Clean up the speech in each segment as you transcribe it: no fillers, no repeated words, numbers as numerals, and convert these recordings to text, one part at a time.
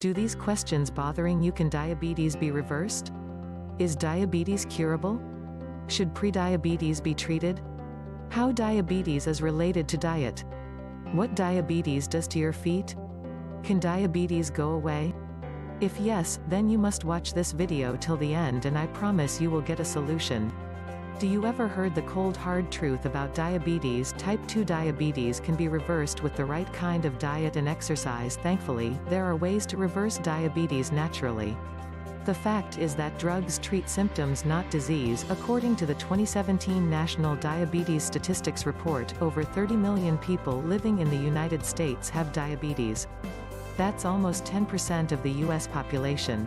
Do these questions bothering you? Can diabetes be reversed? Is diabetes curable? Should prediabetes be treated? How diabetes is related to diet? What diabetes does to your feet? Can diabetes go away? If yes, then you must watch this video till the end and I promise you will get a solution. Do you ever heard the cold hard truth about diabetes? Type 2 diabetes can be reversed with the right kind of diet and exercise. Thankfully, there are ways to reverse diabetes naturally. The fact is that drugs treat symptoms, not disease. According to the 2017 National Diabetes Statistics Report, over 30 million people living in the United States have diabetes. That's almost 10% of the US population.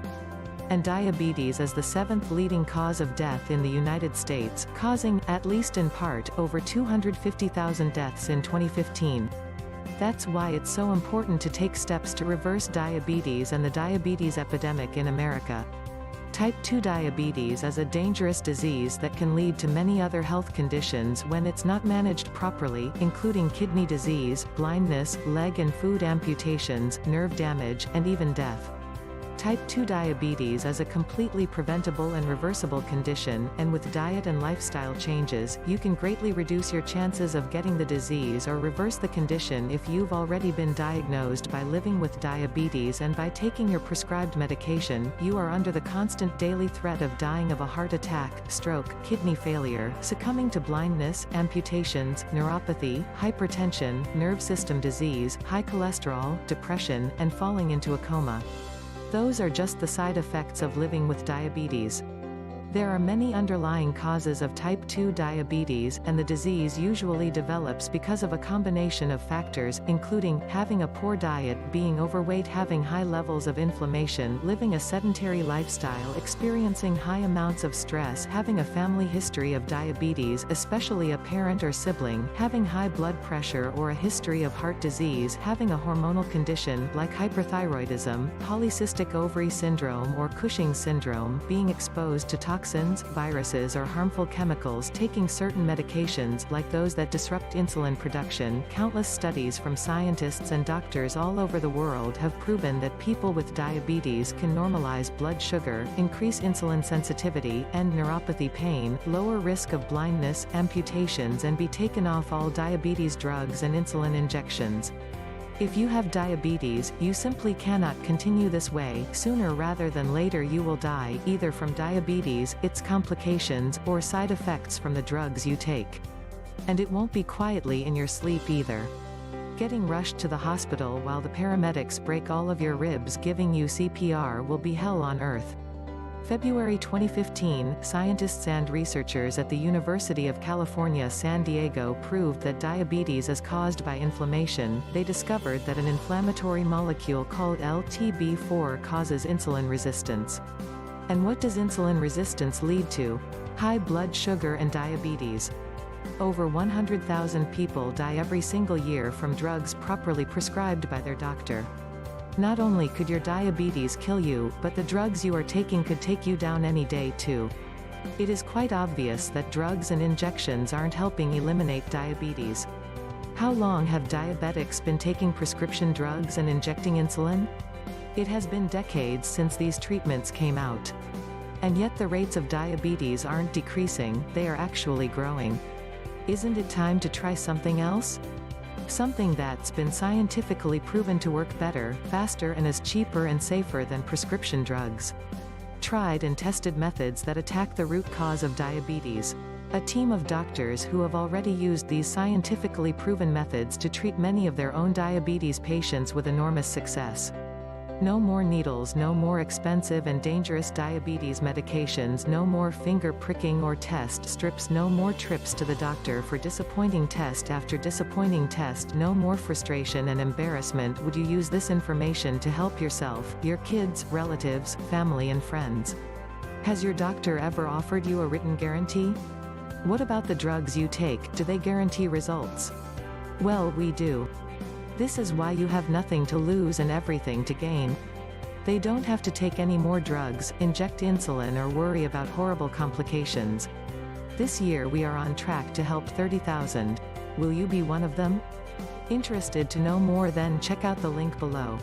And diabetes is the 7th leading cause of death in the United States, causing, at least in part, over 250,000 deaths in 2015. That's why it's so important to take steps to reverse diabetes and the diabetes epidemic in America. Type 2 diabetes is a dangerous disease that can lead to many other health conditions when it's not managed properly, including kidney disease, blindness, leg and foot amputations, nerve damage, and even death. Type 2 diabetes is a completely preventable and reversible condition, and with diet and lifestyle changes, you can greatly reduce your chances of getting the disease or reverse the condition if you've already been diagnosed. By living with diabetes and by taking your prescribed medication, you are under the constant daily threat of dying of a heart attack, stroke, kidney failure, succumbing to blindness, amputations, neuropathy, hypertension, nerve system disease, high cholesterol, depression, and falling into a coma. Those are just the side effects of living with diabetes. There are many underlying causes of type 2 diabetes, and the disease usually develops because of a combination of factors, including having a poor diet, being overweight, having high levels of inflammation, living a sedentary lifestyle, experiencing high amounts of stress, having a family history of diabetes, especially a parent or sibling, having high blood pressure or a history of heart disease, having a hormonal condition like hyperthyroidism, polycystic ovary syndrome or Cushing's syndrome, being exposed to toxins, viruses or harmful chemicals, taking certain medications like those that disrupt insulin production. Countless studies from scientists and doctors all over the world have proven that people with diabetes can normalize blood sugar, increase insulin sensitivity, end neuropathy pain, lower risk of blindness, amputations, and be taken off all diabetes drugs and insulin injections. If you have diabetes, you simply cannot continue this way. Sooner rather than later you will die, either from diabetes, its complications, or side effects from the drugs you take. And it won't be quietly in your sleep either. Getting rushed to the hospital while the paramedics break all of your ribs giving you CPR will be hell on earth. February 2015, scientists and researchers at the University of California, San Diego proved that diabetes is caused by inflammation. They discovered that an inflammatory molecule called LTB4 causes insulin resistance. And what does insulin resistance lead to? High blood sugar and diabetes. Over 100,000 people die every single year from drugs properly prescribed by their doctor. Not only could your diabetes kill you, but the drugs you are taking could take you down any day too. It is quite obvious that drugs and injections aren't helping eliminate diabetes. How long have diabetics been taking prescription drugs and injecting insulin? It has been decades since these treatments came out. And yet the rates of diabetes aren't decreasing, they are actually growing. Isn't it time to try something else? Something that's been scientifically proven to work better, faster, and is cheaper and safer than prescription drugs. Tried and tested methods that attack the root cause of diabetes. A team of doctors who have already used these scientifically proven methods to treat many of their own diabetes patients with enormous success. No more needles, no more expensive and dangerous diabetes medications, no more finger pricking or test strips, no more trips to the doctor for disappointing test after disappointing test, no more frustration and embarrassment. Would you use this information to help yourself, your kids, relatives, family and friends? Has your doctor ever offered you a written guarantee? What about the drugs you take? Do they guarantee results? Well, we do. This is why you have nothing to lose and everything to gain. They don't have to take any more drugs, inject insulin or worry about horrible complications. This year we are on track to help 30,000. Will you be one of them? Interested to know more? Then check out the link below.